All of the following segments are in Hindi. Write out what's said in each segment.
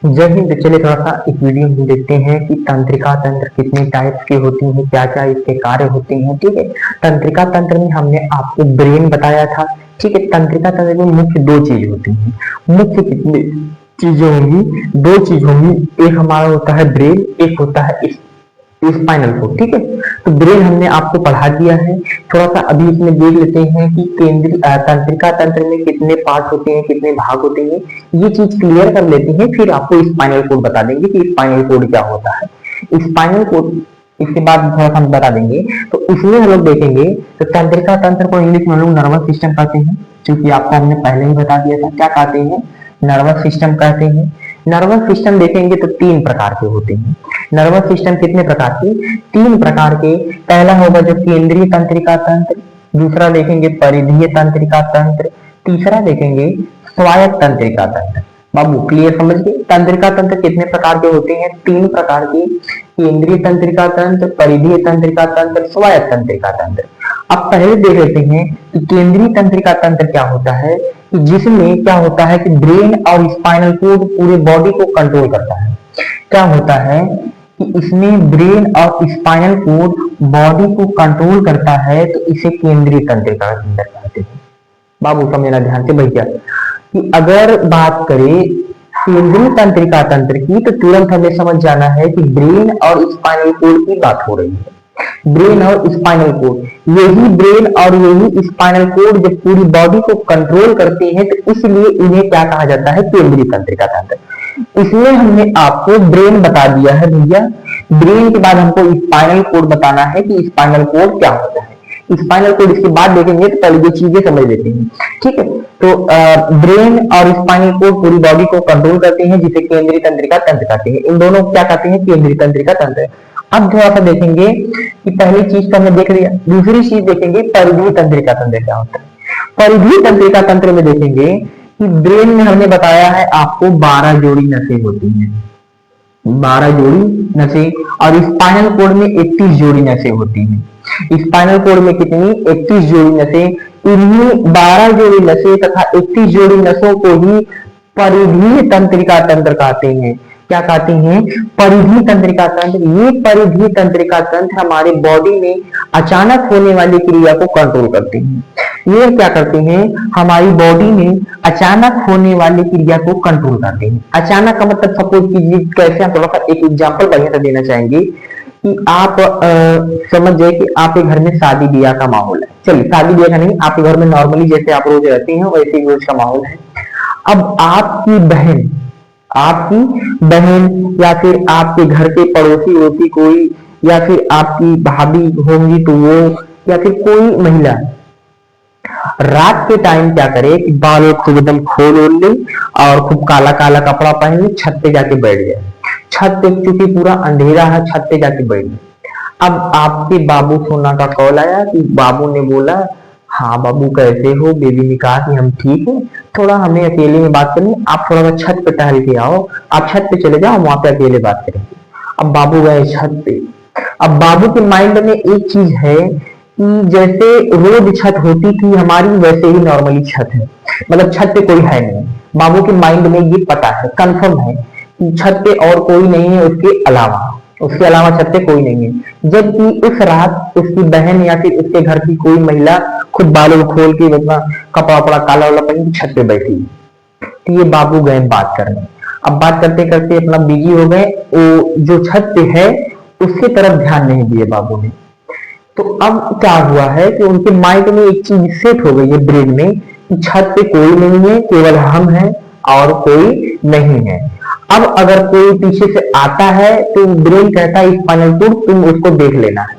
जय हिंद। चलिए थोड़ा सा इस वीडियो में देखते हैं कि तंत्रिका तंत्र कितने टाइप्स की होती हैं, क्या क्या इसके कार्य होते हैं। ठीक है, तंत्रिका तंत्र में हमने आपको ब्रेन बताया था। ठीक है, तंत्रिका तंत्र में मुख्य दो चीज होती हैं। मुख्य कितनी चीजें होंगी? दो चीज होंगी। एक हमारा होता है ब्रेन, एक होता है स्पाइनल कोड। ठीक है, तो ब्रेन हमने आपको पढ़ा दिया है। थोड़ा सा अभी इसमें देख लेते हैं कि केंद्रीय तंत्रिका तंत्र में कितने पार्ट होते हैं, कितने भाग होते हैं। ये चीज क्लियर कर लेते हैं, फिर आपको स्पाइनल कोड बता देंगे कि स्पाइनल कोड क्या होता है। स्पाइनल कोड इसके बाद थोड़ा सा हम बता देंगे। तो इसमें हम लोग देखेंगे तो तंत्रिका तंत्र को इंग्लिश में हम लोग नर्वस सिस्टम कहते हैं, क्योंकि आपको हमने पहले ही बता दिया था क्या कहते हैं, नर्वस सिस्टम कहते हैं। नर्वस सिस्टम देखेंगे तो तीन प्रकार के होते हैं। नर्वस सिस्टम कितने प्रकार के? तीन प्रकार के। पहला होगा जो केंद्रीय तंत्रिका तंत्र, दूसरा देखेंगे परिधीय तंत्रिका तंत्र, तीसरा देखेंगे स्वायत्त तंत्रिका तंत्र। बाबू क्लियर समझ गए? तंत्रिका तंत्र कितने प्रकार के होते हैं? तीन प्रकार के। केंद्रीय तंत्रिका तंत्र, परिधीय तंत्रिका तंत्र, स्वायत्त तंत्रिका तंत्र। अब पहले देख लेते हैं कि केंद्रीय तंत्रिका तंत्र क्या होता है, कि जिसमें क्या होता है कि ब्रेन और स्पाइनल कोड पूरे बॉडी को कंट्रोल करता है। क्या होता है कि इसमें ब्रेन और स्पाइनल कोड बॉडी को कंट्रोल करता है, तो इसे केंद्रीय तंत्रिका तंत्र कहते हैं। बाबू समझना ध्यान से भैया, कि अगर बात करें केंद्रीय तंत्रिका तंत्र की, तो तुरंत हमें समझ जाना है कि ब्रेन और स्पाइनल कोड की बात हो रही है। ब्रेन और स्पाइनल कोड, यही ब्रेन और यही स्पाइनल कोड जब पूरी बॉडी को कंट्रोल करते हैं, तो इसलिए इन्हें क्या कहा जाता है? केंद्रीय तंत्रिका तंत्र। इसमें हमने आपको ब्रेन बता दिया है भैया। ब्रेन के बाद हमको स्पाइनल कोड बताना है कि स्पाइनल कोड क्या होता है। स्पाइनल कोड इसके बाद देखेंगे, तो पहले ये चीजें समझ लेते हैं। ठीक है, तो ब्रेन और स्पाइनल कोड पूरी बॉडी को कंट्रोल करते हैं, जिसे केंद्रीय तंत्रिका तंत्र कहते हैं। इन दोनों को क्या कहते हैं? केंद्रीय तंत्रिका तंत्र। अब थोड़ा सा देखेंगे कि पहली चीज तो हमने देख लिया, दूसरी चीज देखेंगे परिधीय तंत्रिका तंत्र क्या होता है। परिधीय तंत्रिका तंत्र में देखेंगे कि ब्रेन में हमने बताया है आपको 12 जोड़ी नसें होती हैं, 12 जोड़ी नसें, और स्पाइनल कोड में 31 जोड़ी नसें होती हैं। स्पाइनल कोड में कितनी? 31 जोड़ी नसें। इन्हीं 12 जोड़ी नसें तथा 31 जोड़ी नसों को ही परिधीय तंत्रिका तंत्र कहते हैं। क्या कहते हैं? परिधीय तंत्रिका तंत्र। ये परिधीय तंत्रिका तंत्र हमारे बॉडी में अचानक होने वाली क्रिया को कंट्रोल करते हैं। ये क्या करते हैं? हमारी बॉडी में अचानक होने वाली क्रिया को कंट्रोल करते हैं। अचानक का मतलब सपोज कीजिए, कैसे हम थोड़ा सा एक एग्जांपल बढ़िया से देना चाहेंगे कि आप समझ जाए कि आपके घर में शादी ब्याह का माहौल है। चलिए शादी ब्याह का नहीं, आपके घर में नॉर्मली जैसे आप रोज रहते हैं वैसे ही रोज का माहौल है। अब आपकी बहन या फिर आपके घर के पड़ोसी वोसी कोई, या फिर आपकी भाभी होंगी तो वो, या फिर कोई महिला रात के टाइम क्या करे कि बाल खूब एकदम खोल ओल ले और खूब काला काला कपड़ा पहन ले, छत पे जाके बैठ जाए। छत पे चूंकि पूरा अंधेरा है, छत पे जाके बैठ जाए। अब आपके बाबू सोना का कॉल आया कि बाबू ने बोला, हाँ बाबू कैसे हो? बेबी ने कहा कि हम ठीक है, थोड़ा हमें अकेले में बात करनी, आप थोड़ा सा छत पे टहल के आओ, आप छत पे चले जाओ, वहां पे अकेले बात करेंगे। अब बाबू गए छत पे। अब बाबू के माइंड में एक चीज है कि जैसे रोज छत होती थी हमारी, वैसे ही नॉर्मली छत है, मतलब छत पे कोई है नहीं। बाबू के माइंड में ये पता है, कंफर्म है कि छत पे और कोई नहीं है उसके अलावा छत पे कोई नहीं है। जबकि उस रात उसकी बहन या फिर उसके घर की कोई महिला खुद बालों खोल के अपना कपड़ा वपड़ा काला वाला पहन के छत पे बैठी। तो ये बाबू गए बात करने। अब बात करते करते अपना बिजी हो गए, वो जो छत पे है उसके तरफ ध्यान नहीं दिए बाबू ने। तो अब क्या हुआ है कि उनके माइंड में एक चीज सेट हो गई है ब्रेन में कि छत पे कोई नहीं है, केवल हम हैं और कोई नहीं है। अब अगर कोई पीछे से आता है तो ब्रेन कहता है स्पाइनल कोड तुम उसको देख लेना है,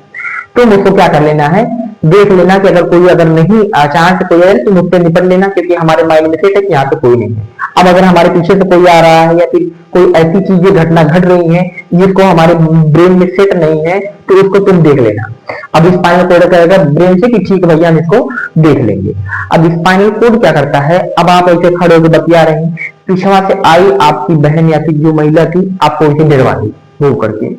तुम उसको क्या कर लेना है? देख लेना कि अगर नहीं अचानक से कोई आए तुम उससे निपट लेना, क्योंकि हमारे माइंड में सेट है कि यहाँ पे कोई नहीं है। अब अगर हमारे पीछे से कोई आ रहा है या फिर कोई ऐसी चीजें घटना घट रही है जिसको हमारे ब्रेन में सेट नहीं है, तो उसको तुम देख लेना। अब स्पाइनल कोड कहेगा ब्रेन से कि ठीक है भैया हम इसको देख लेंगे। अब स्पाइनल कोड क्या करता है? अब आप ऐसे खड़े होकर बतिया रहे हैं, पीछे से आई आपकी बहन या फिर जो महिला थी, आपको उसे डरवा दी, मूव करके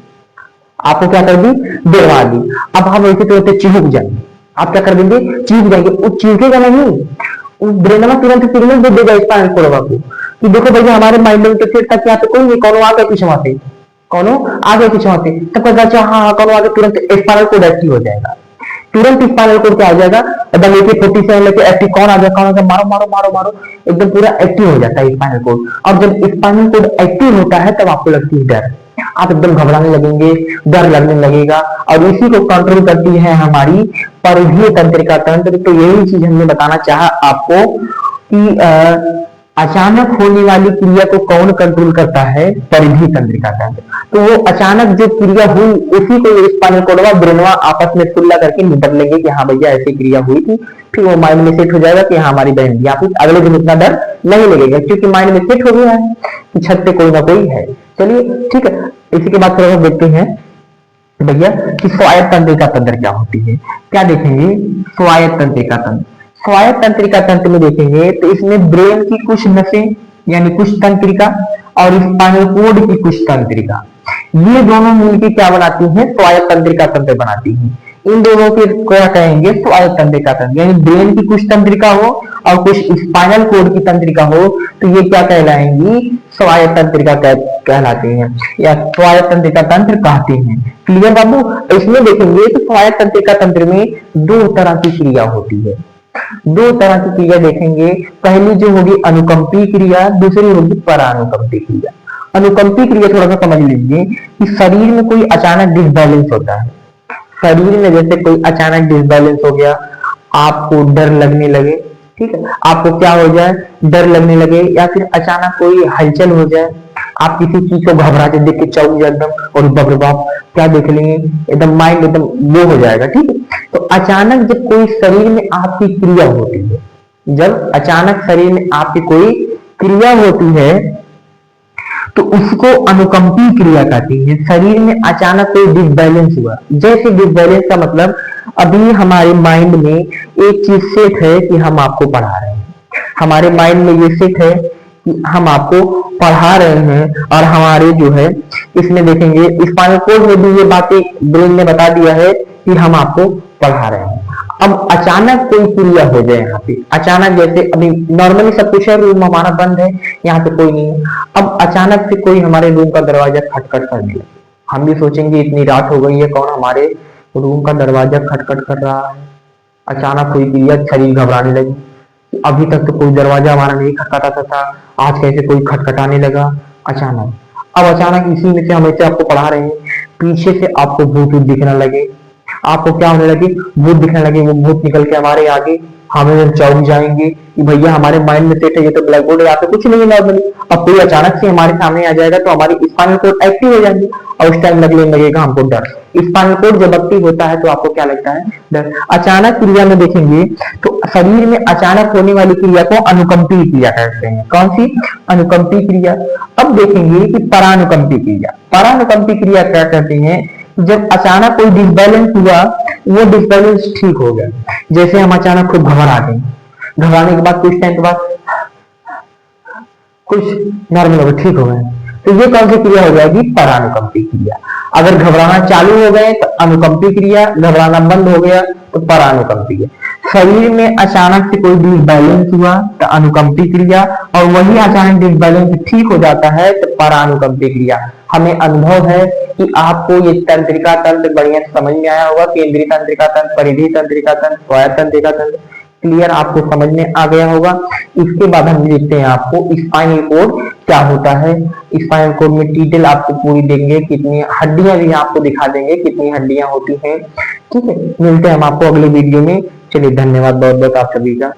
आपको क्या कर दी? डरवा दी। अब हम ऐसे तो चिहुक जाएंगे, आप क्या कर देंगे? चीख जाएंगे। वो चीखेगा नहीं, ब्रेन में तुरंत सिग्नल दे देगा स्पाइनल कोड को कि देखो भैया हमारे माइंड में तो सेट था कि यहाँ पे कोई नहीं, कौन आगे पीछे वहां पे, कौन आगे पीछे वहां पे, तब पता चला हाँ कौन आगे, तुरंत स्पाइनल कोड एक्टिव हो जाएगा, तुरंत स्पाइनल कोड क्या आ जाएगा, एकदम AK-47 लेके एक्टिव, कौन आ जाएगा, कौन आ जाएगा, मारो मारो मारो मारो, एकदम पूरा एक्टिव हो जाता है स्पाइनल कोड। और जब स्पाइनल कोड एक्टिव होता है तब आपको लगती है डर, आप एकदम घबराने लगेंगे, डर लगने लगेगा, और इसी को कंट्रोल करती है हमारी परिधीय तंत्रिका तंत्र। तो यही चीज हमने बताना चाहा आपको कि अचानक होने वाली क्रिया को कौन कंट्रोल करता है, परिधीय तंत्रिका तंत्र। तो वो अचानक जो क्रिया हुई उसी को स्पाइनल कोडवा ब्रेनवा आपस में तुलना करके निपट लेंगे कि हाँ भैया ऐसी क्रिया हुई थी, फिर वो माइंड में सेट हो जाएगा कि हाँ हमारी बहन, या फिर अगले दिन इतना डर नहीं लगेगा क्योंकि माइंड में सेट हो गया है कि छत पे कोई ना कोई है। चलिए ठीक है, इसी के बाद थोड़ा देखते हैं भैया कि स्वायत्त तंत्रिका तंत्र क्या होती है। क्या देखेंगे, स्वायत्त तंत्रिका तंत्र, स्वायत्त तंत्रिका तंत्र में देखेंगे तो इसमें ब्रेन की कुछ नसें यानी कुछ तंत्रिका और स्पाइनल कोड की कुछ तंत्रिका, ये दोनों मिलकर क्या बनाती हैं, स्वायत्त तंत्रिका तंत्र बनाती हैं। इन दोनों के क्या कहेंगे, स्वायत्त तंत्रिका तंत्र, यानी ब्रेन की कुछ तंत्रिका हो और कुछ स्पाइनल कोड की तंत्रिका हो तो ये क्या कहलाएंगी, स्वायत्त तंत्रिका कहलाती हैं या स्वायत्त तंत्रिका तंत्र कहते हैं। क्लियर बाबू। इसमें देखेंगे तो स्वायत्त तंत्रिका तंत्र में दो तरह की क्रिया होती है, दो तरह की क्रिया देखेंगे। पहली जो होगी अनुकंपी क्रिया, दूसरी होगी परानुकंपी क्रिया। अनुकंपी क्रिया थोड़ा सा समझ लीजिए कि शरीर में कोई अचानक डिसबैलेंस होता है, शरीर में जैसे कोई अचानक डिसबैलेंस हो गया, आपको डर लगने लगे, ठीक है, आपको क्या हो जाए, डर लगने लगे, या फिर अचानक कोई हलचल हो जाए, आप किसी चीज को घबराते देख के चौंक जाए एकदम, और बाप रे बाप क्या देख लेंगे, एकदम माइंड एकदम वो हो जाएगा। ठीक है, तो अचानक जब कोई शरीर में आपकी क्रिया होती है, जब अचानक शरीर में आपकी कोई क्रिया होती है तो उसको अनुकंपी क्रिया कहती है। शरीर में अचानक कोई डिसबैलेंस हुआ, जैसे डिसबैलेंस का मतलब अभी हमारे माइंड में एक चीज सेट है कि हम आपको पढ़ा रहे हैं, हमारे माइंड में ये सेट है कि हम आपको पढ़ा रहे हैं, और हमारे जो है इसमें देखेंगे स्पाइनल कोड में भी ये बातें ब्रेन ने बता दिया है कि हम आपको पढ़ा रहे हैं। अब अचानक कोई क्रिया हो जाए यहाँ पे, अचानक जैसे अभी नॉर्मली सब कुछ है, रूम हमारा बंद है, यहाँ पे कोई नहीं है, अब अचानक से कोई हमारे रूम का दरवाजा खटखट करने लगे, हम भी सोचेंगे इतनी रात हो गई है, कौन हमारे रूम का दरवाजा खटखट कर रहा है। अचानक कोई क्रिया, शरीर घबराने लगी, अभी तक तो कोई दरवाजा हमारा नहीं खटखटाता था, आज कैसे कोई खटखटाने लगा अचानक। अब अचानक इसी में से हम ऐसे आपको पढ़ा रहे हैं, पीछे से आपको भूत दिखने लगे, आपको क्या होने लगे, भूत दिखने लगे, वो भूत निकल के हमारे आगे, हमें चौंक जाएंगे कि भैया हमारे माइंड में सेट है, ये तो ब्लैक बोर्ड है, यहाँ पे कुछ नहीं है नॉर्मली। अब कोई अचानक से हमारे सामने आ जाएगा तो हमारी स्पाइनल कोड एक्टिव हो जाएंगे, और उस टाइम लगेगा हमको डर। स्पाइनल कोड जब एक्टिव होता है तो आपको क्या लगता है, डर। अचानक क्रिया में देखेंगे तो शरीर में अचानक होने वाली क्रिया को अनुकंपी क्रिया कहते हैं। कौन सी, अनुकंपी क्रिया। अब देखेंगे कि परानुकंपी क्रिया, परानुकंपी क्रिया क्या कहते हैं, जब अचानक कोई डिसबैलेंस हुआ, वो डिसबैलेंस ठीक हो गया, जैसे हम अचानक खूब घबरा गए, घबराने के बाद कुछ टाइम के बाद कुछ नॉर्मल हो गया, ठीक हो गए, तो ये कौन सी क्रिया हो जाएगी, परानुकंपी क्रिया। अगर घबराना चालू हो गए तो अनुकंपी क्रिया, घबराना बंद हो गया तो परानुकंपी है। शरीर में अचानक से कोई डिसबैलेंस हुआ तो अनुकंपी क्रिया, और वही अचानक डिसबैलेंस ठीक हो जाता है तो परानुकंपी क्रिया। हमें अनुभव है कि आपको ये तंत्रिका तंत्र बढ़िया समझ में आया होगा, केंद्रीय तंत्रिका तंत्र, परिधीय तंत्रिका तंत्र, स्वायत्त तंत्रिका तंत्र, क्लियर आपको समझ में आ गया होगा। इसके बाद हम देखते हैं आपको स्पाइनल कोड क्या होता है। स्पाइनल कोड में डिटेल आपको पूरी देंगे, कितनी हड्डियां भी आपको दिखा देंगे, कितनी हड्डियां होती हैं। ठीक है, मिलते हैं हम आपको अगले वीडियो में। चलिए धन्यवाद बहुत बहुत आप सभी का।